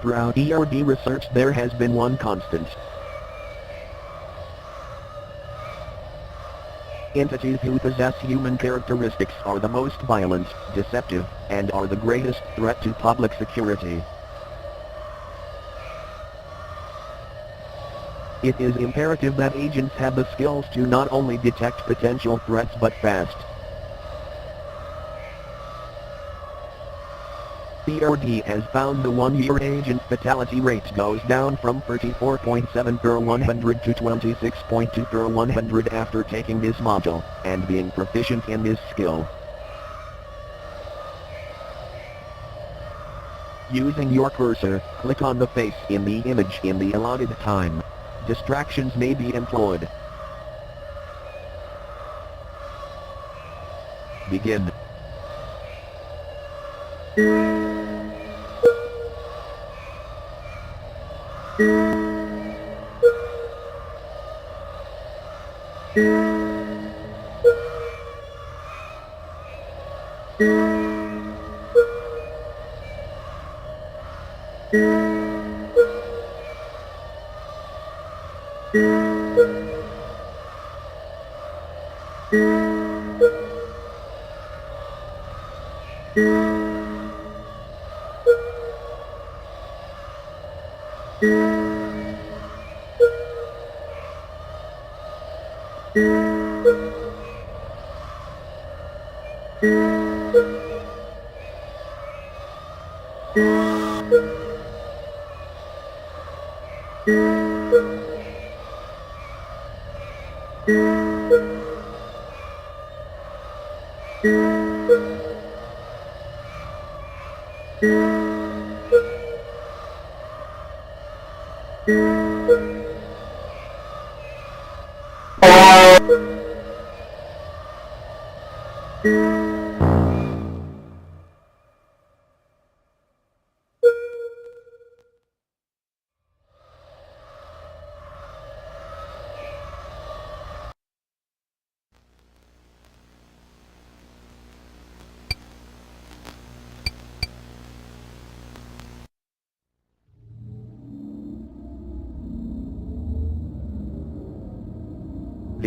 Throughout ERD research there has been one constant. Entities who possess human characteristics are the most violent, deceptive, and are the greatest threat to public security. It is imperative that agents have the skills to not only detect potential threats but fast. ERD has found the one-year agent fatality rate goes down from 34.7 per 100 to 26.2 per 100 after taking this module, and being proficient in this skill. Using your cursor, click on the face in the image in the allotted time. Distractions may be employed. Begin.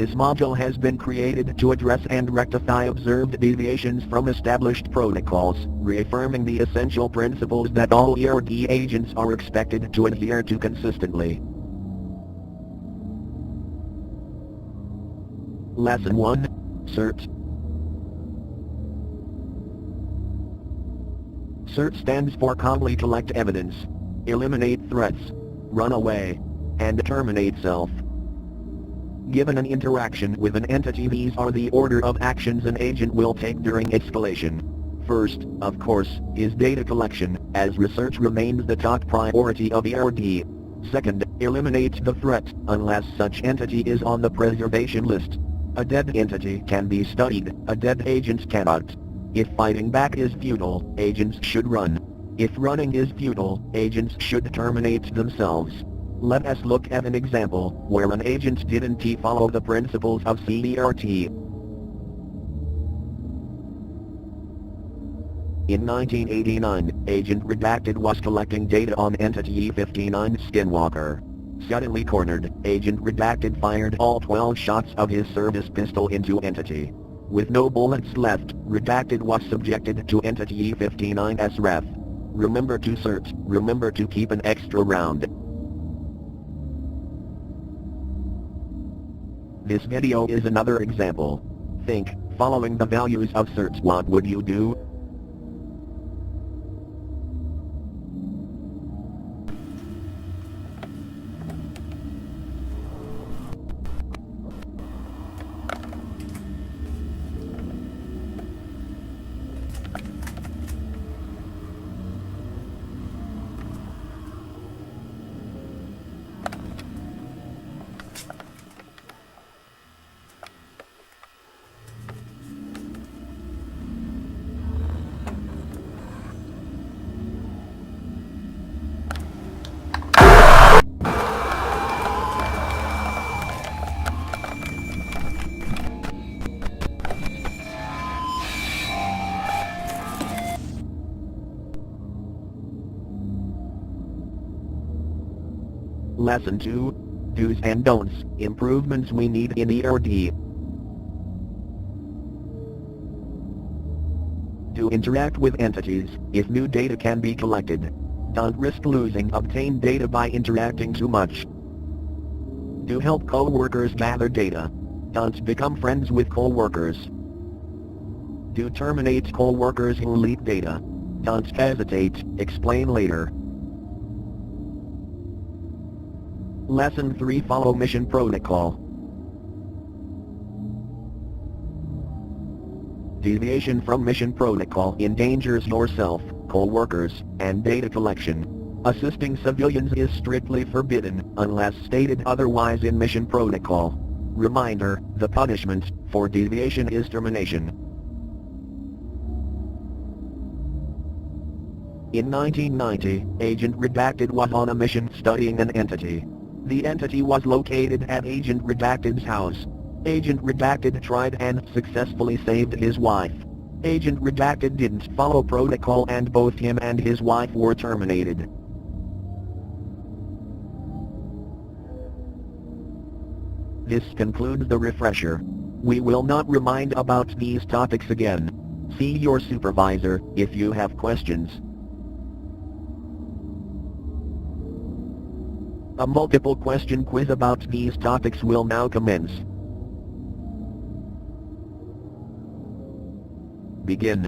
This module has been created to address and rectify observed deviations from established protocols, reaffirming the essential principles that all ERD agents are expected to adhere to consistently. Lesson 1. CERT. CERT stands for Calmly Collect Evidence, Eliminate Threats, Run Away, and Terminate Self. Given an interaction with an entity, these are the order of actions an agent will take during escalation. First, of course, is data collection, as research remains the top priority of ERD. Second, eliminate the threat, unless such entity is on the preservation list. A dead entity can be studied, a dead agent cannot. If fighting back is futile, agents should run. If running is futile, agents should terminate themselves. Let us look at an example where an agent didn't follow the principles of CERT. In 1989, Agent Redacted was collecting data on Entity E59 Skinwalker. Suddenly cornered, Agent Redacted fired all 12 shots of his service pistol into Entity. With no bullets left, Redacted was subjected to Entity E59's wrath. Remember to CERT, remember to keep an extra round. This video is another example. Think, following the values of CERT, what would you do? Lesson 2. Do's and Don'ts, Improvements we need in ERD. Do interact with entities, if new data can be collected. Don't risk losing obtained data by interacting too much. Do help co-workers gather data. Don't become friends with co-workers. Do terminate co-workers who leak data. Don't hesitate, explain later. Lesson 3. Follow mission protocol. Deviation from mission protocol endangers yourself, co-workers, and data collection. Assisting civilians is strictly forbidden, unless stated otherwise in mission protocol. Reminder, the punishment for deviation is termination. In 1990, Agent Redacted was on a mission studying an entity. The entity was located at Agent Redacted's house. Agent Redacted tried and successfully saved his wife. Agent Redacted didn't follow protocol and both him and his wife were terminated. This concludes the refresher. We will not remind about these topics again. See your supervisor if you have questions. A multiple question quiz about these topics will now commence. Begin.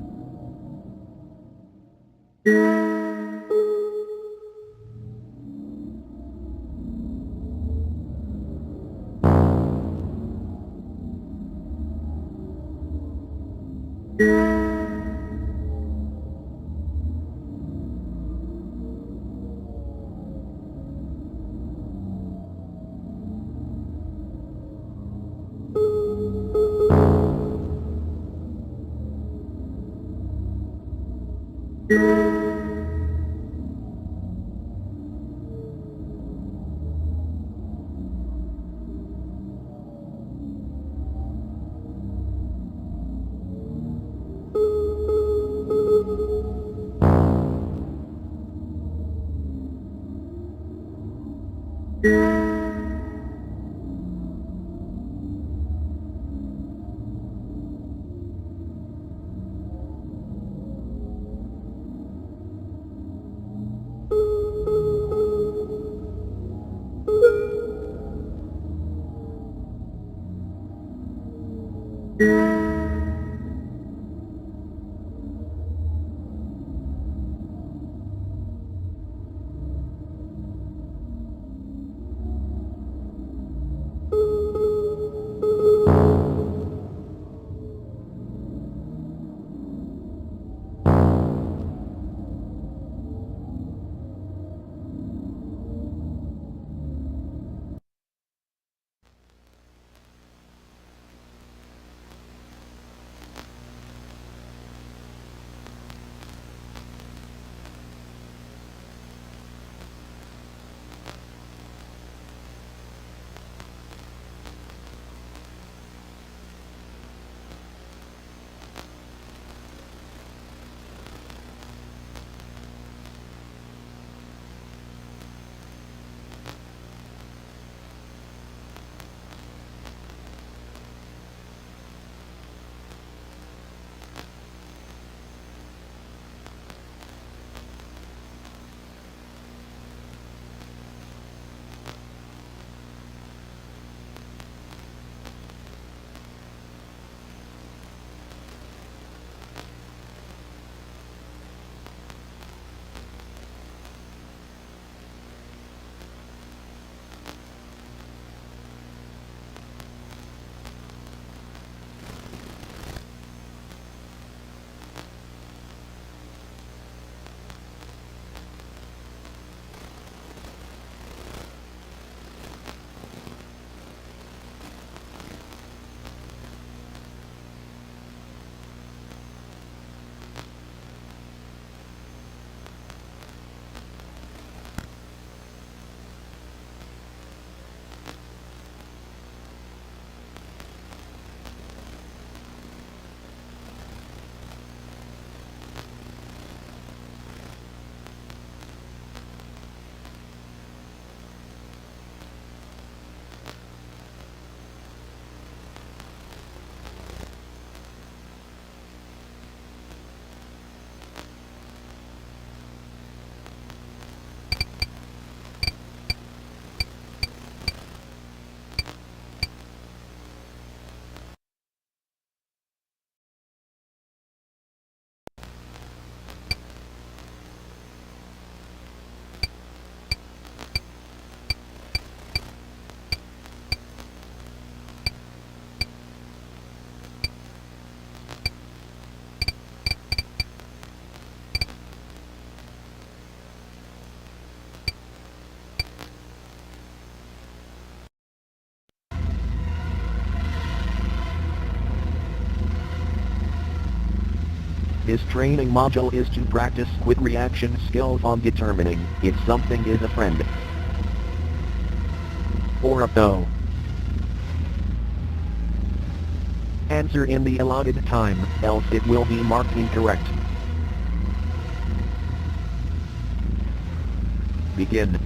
This training module is to practice quick reaction skills on determining if something is a friend or a foe. Answer in the allotted time, else it will be marked incorrect. Begin.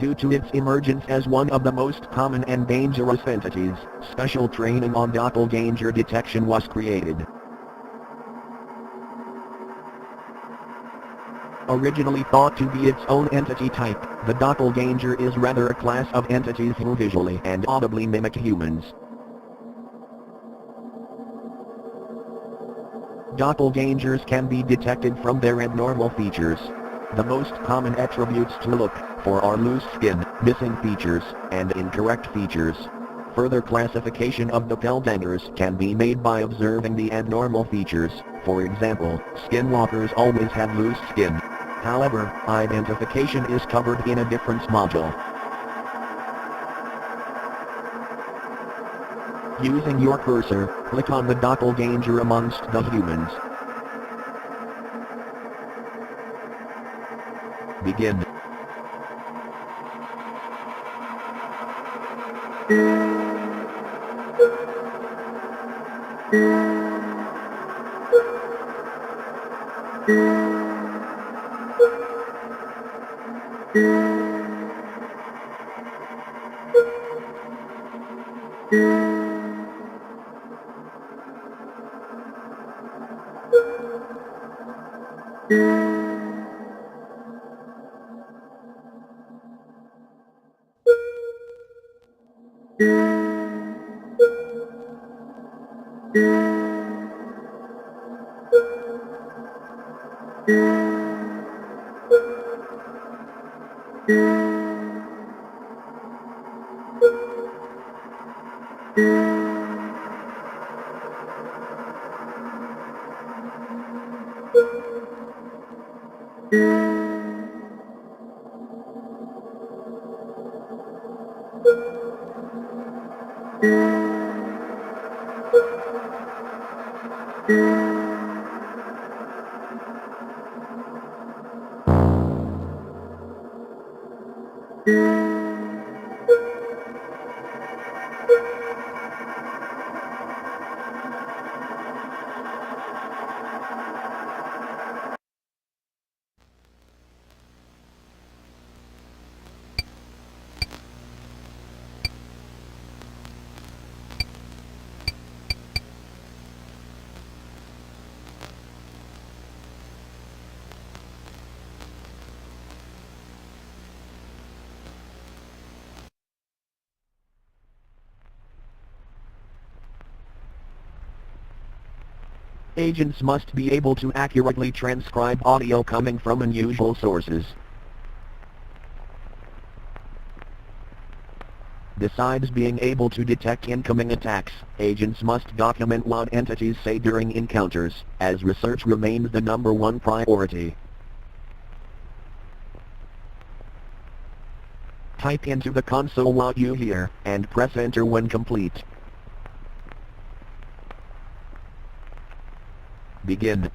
Due to its emergence as one of the most common and dangerous entities, special training on doppelganger detection was created. Originally thought to be its own entity type, the doppelganger is rather a class of entities who visually and audibly mimic humans. Doppelgangers can be detected from their abnormal features. The most common attributes to look for are loose skin, missing features, and incorrect features. Further classification of doppelgangers can be made by observing the abnormal features. For example, skinwalkers always have loose skin. However, identification is covered in a different module. Using your cursor, click on the doppelganger amongst the humans. Begin. Agents must be able to accurately transcribe audio coming from unusual sources. Besides being able to detect incoming attacks, agents must document what entities say during encounters, as research remains the #1 priority. Type into the console what you hear, and press enter when complete. Begin.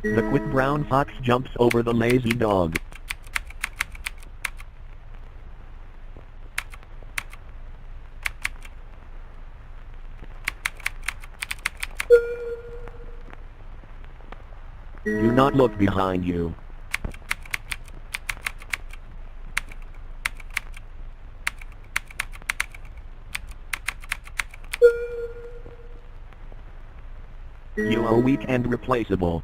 The quick brown fox jumps over the lazy dog. Do not look behind you. You are weak and replaceable.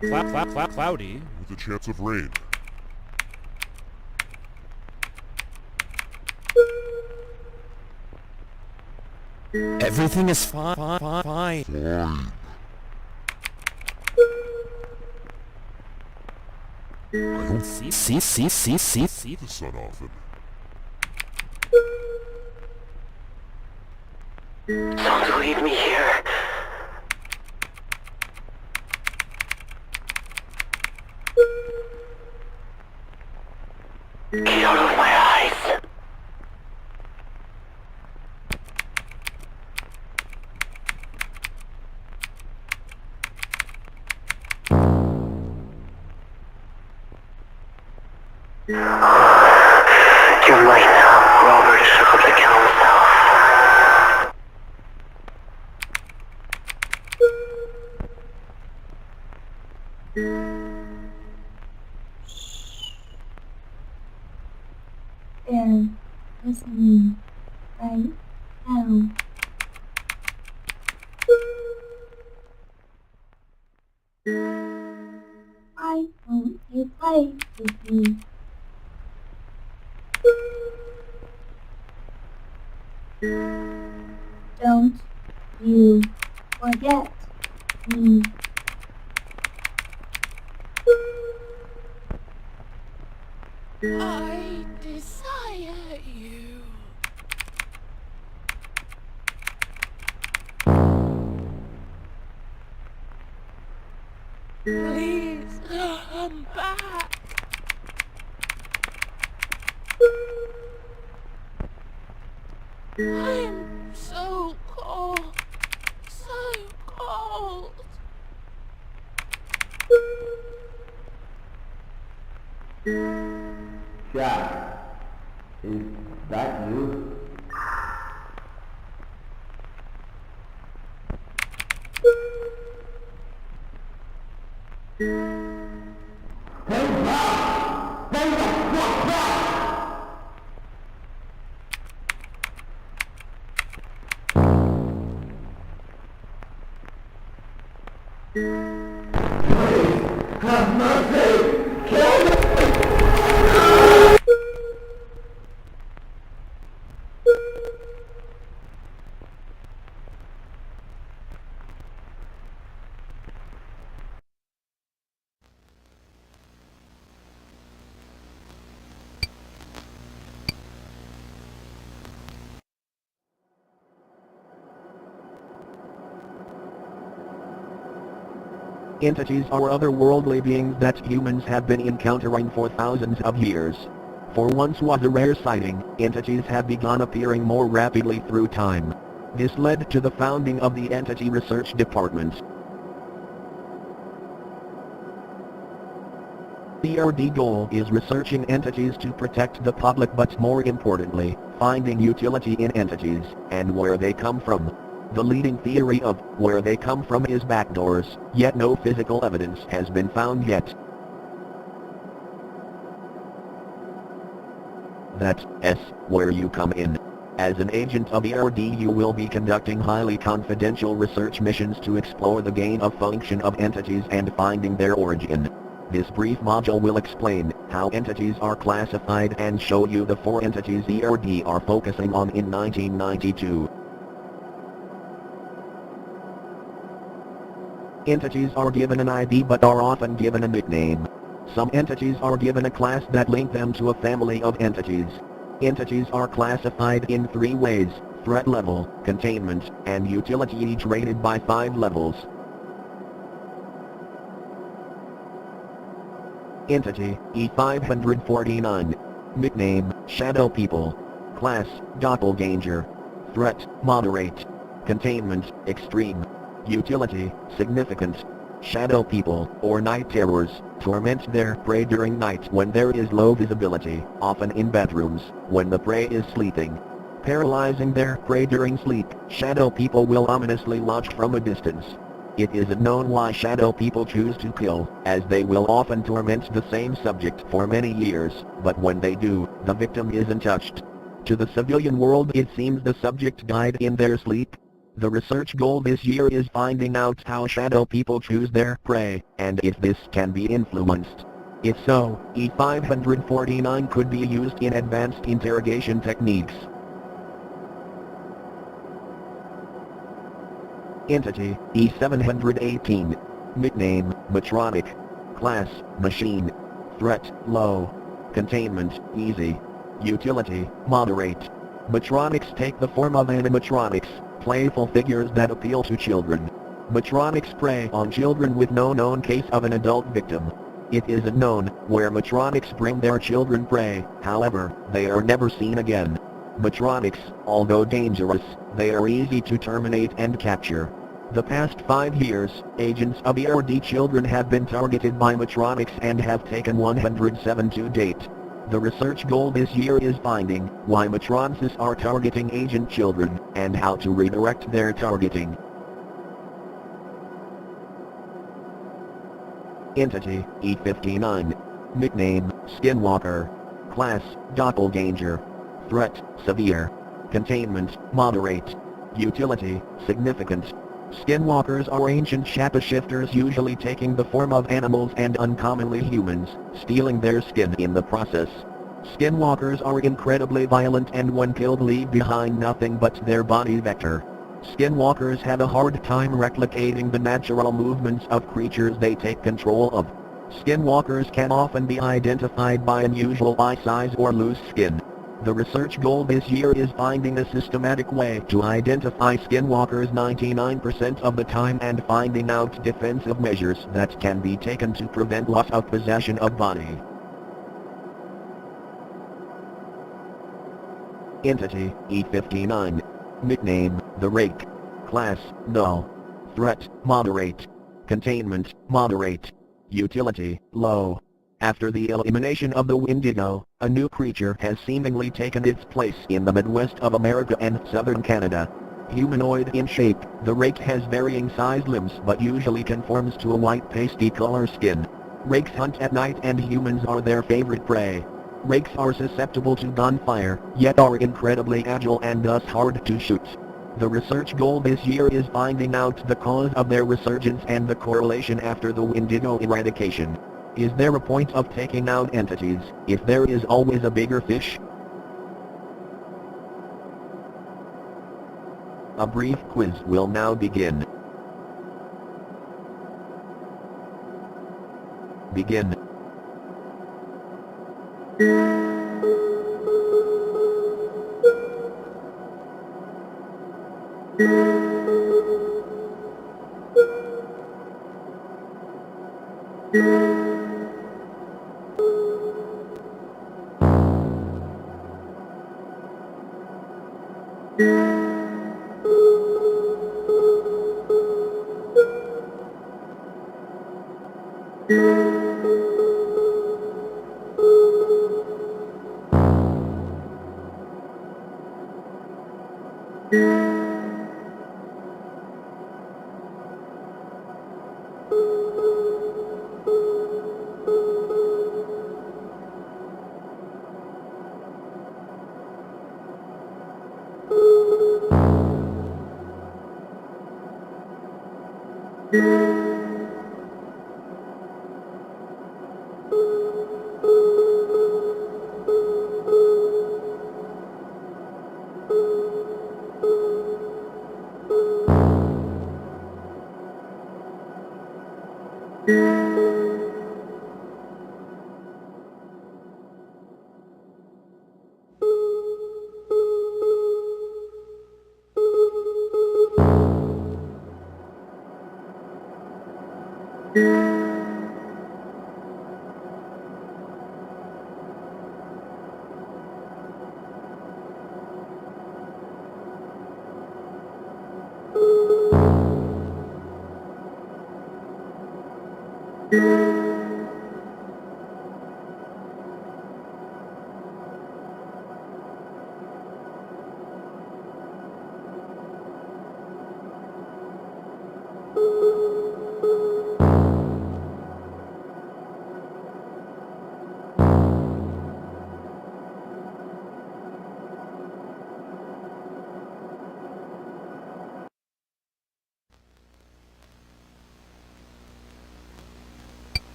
Cloudy with a chance of rain. Everything is fine. Fine. I don't see the sun often. Don't leave me here. Get out of my eyes. You're mine now. Robert shook up the council. They're listening right now. Why won't you play with me? Don't you forget me. I desire you. Please come back. I'm so cold. So cold. Jack, is that you? Have mercy! Kill me! Entities are otherworldly beings that humans have been encountering for thousands of years. For once was a rare sighting, entities have begun appearing more rapidly through time. This led to the founding of the Entity Research Department. The ERD goal is researching entities to protect the public, but more importantly, finding utility in entities, and where they come from. The leading theory of where they come from is backdoors, yet no physical evidence has been found yet. That's where you come in. As an agent of ERD, you will be conducting highly confidential research missions to explore the gain of function of entities and finding their origin. This brief module will explain how entities are classified and show you the 4 entities ERD are focusing on in 1992. Entities are given an ID but are often given a nickname. Some entities are given a class that link them to a family of entities. Entities are classified in 3 ways: threat level, containment, and utility, each rated by 5 levels. Entity E549. Nickname Shadow People. Class Doppelganger. Threat Moderate. Containment Extreme. Utility Significant. Shadow people, or night terrors, torment their prey during night when there is low visibility, often in bedrooms, when the prey is sleeping. Paralyzing their prey during sleep, shadow people will ominously watch from a distance. It isn't known why shadow people choose to kill, as they will often torment the same subject for many years, but when they do, the victim isn't touched. To the civilian world it seems the subject died in their sleep. The research goal this year is finding out how shadow people choose their prey, and if this can be influenced. If so, E549 could be used in advanced interrogation techniques. Entity E718. Nickname Matronic. Class Machine. Threat Low. Containment Easy. Utility Moderate. Matronics take the form of animatronics, playful figures that appeal to children. Matronics prey on children with no known case of an adult victim. It isn't known where Matronics bring their children prey, however, they are never seen again. Matronics, although dangerous, they are easy to terminate and capture. The past 5 years, agents of ERD children have been targeted by Matronics and have taken 107 to date. The research goal this year is finding why Matronics are targeting agent children, and how to redirect their targeting. Entity E59. Nickname Skinwalker. Class Doppelganger. Threat Severe. Containment Moderate. Utility Significant. Skinwalkers are ancient shapeshifters, usually taking the form of animals and uncommonly humans, stealing their skin in the process. Skinwalkers are incredibly violent and when killed leave behind nothing but their body vector. Skinwalkers have a hard time replicating the natural movements of creatures they take control of. Skinwalkers can often be identified by unusual eye size or loose skin. The research goal this year is finding a systematic way to identify skinwalkers 99% of the time and finding out defensive measures that can be taken to prevent loss of possession of body. Entity, E59. Nickname, The Rake. Class, Null. Threat, Moderate. Containment, Moderate. Utility, Low. After the elimination of the Wendigo, a new creature has seemingly taken its place in the Midwest of America and southern Canada. Humanoid in shape, the Rake has varying sized limbs but usually conforms to a white pasty color skin. Rakes hunt at night and humans are their favorite prey. Rakes are susceptible to gunfire, yet are incredibly agile and thus hard to shoot. The research goal this year is finding out the cause of their resurgence and the correlation after the Wendigo eradication. Is there a point of taking out entities, if there is always a bigger fish? A brief quiz will now begin. Begin.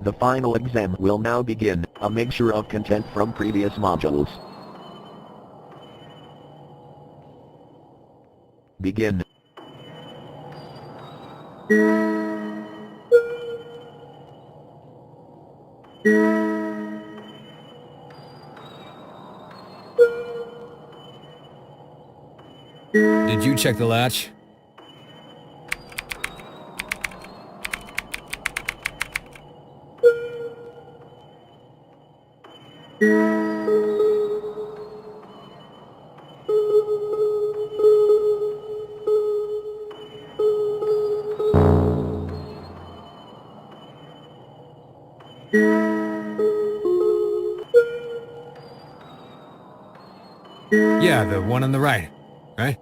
The final exam will now begin, a mixture of content from previous modules. Begin. Did you check the latch? Yeah, the one on the right, right?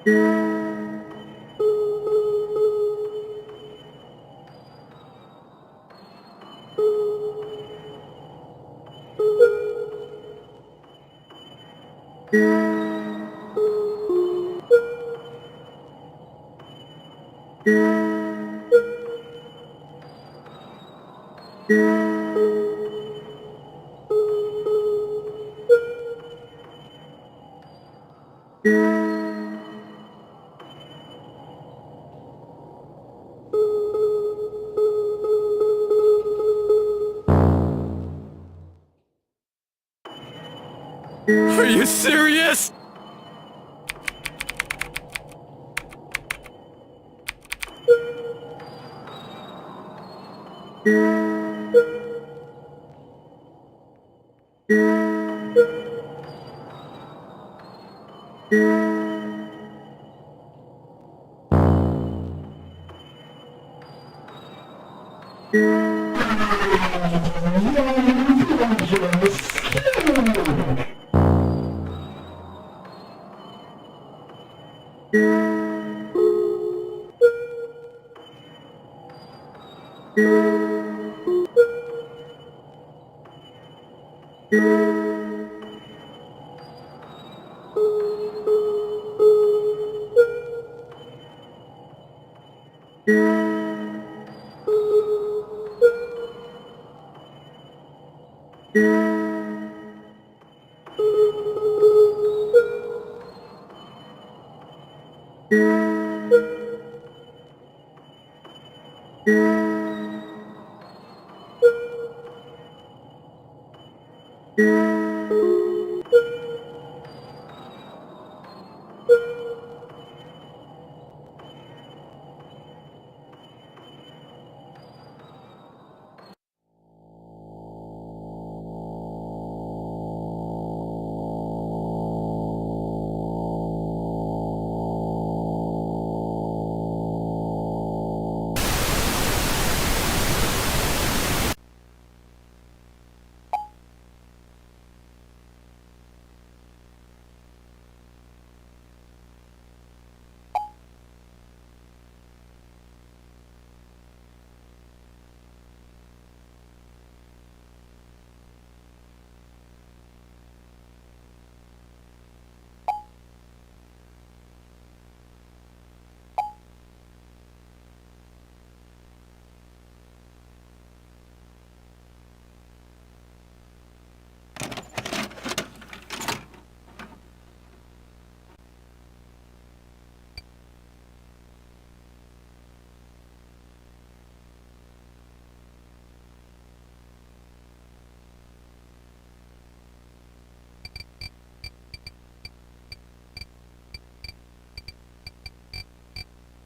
Are you serious?